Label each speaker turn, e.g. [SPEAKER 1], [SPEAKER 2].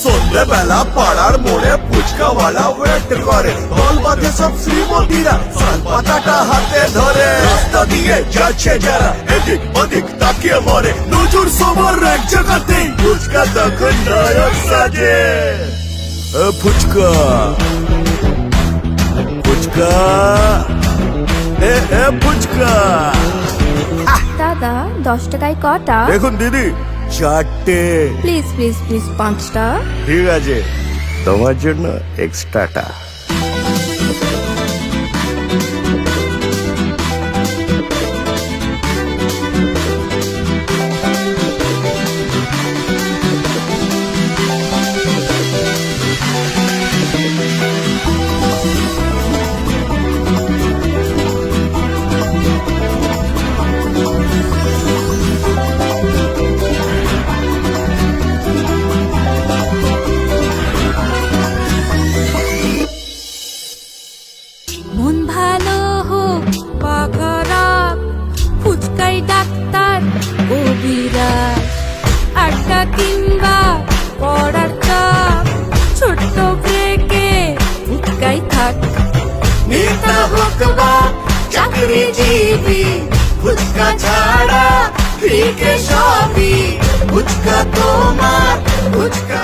[SPEAKER 1] সন্ধ্যেবেলা পাড়ার মোড়ে ফুচকাওয়ালা ওয়েট করে, দল বাঁধে সব শ্রীমতীরা শাল পাতাটা হাতে ধরে। রাস্তা দিয়ে যাচ্ছে যারা এদিক ওদিক তাকিয়ে মরে, নজর সবার এক জায়গাতেই, ফুচকা তখন নায়ক সাজে। ফুচকা ফুচকা ফুচকা।
[SPEAKER 2] দাদা 10 টাকায় কটা?
[SPEAKER 1] দেখুন দিদি, 4টে।
[SPEAKER 2] প্লিজ প্লিজ প্লিজ 5টা।
[SPEAKER 1] ঠিক আছে, তোমার জন্য এক্সট্রাটা।
[SPEAKER 2] মন ভালো হোক বা খারাপ, ফুচকাই ডাক্তার কবিরাজ। আড্ডা কিংবা পড়ার চাপ, ছোট্ট ব্রেকে ফুচকাই থাক।
[SPEAKER 1] নেতা হোক বা চাকরিজীবী, ফুচকা ছাড়া ফিকে সবই। ফুচকা তোমার ফুচকা।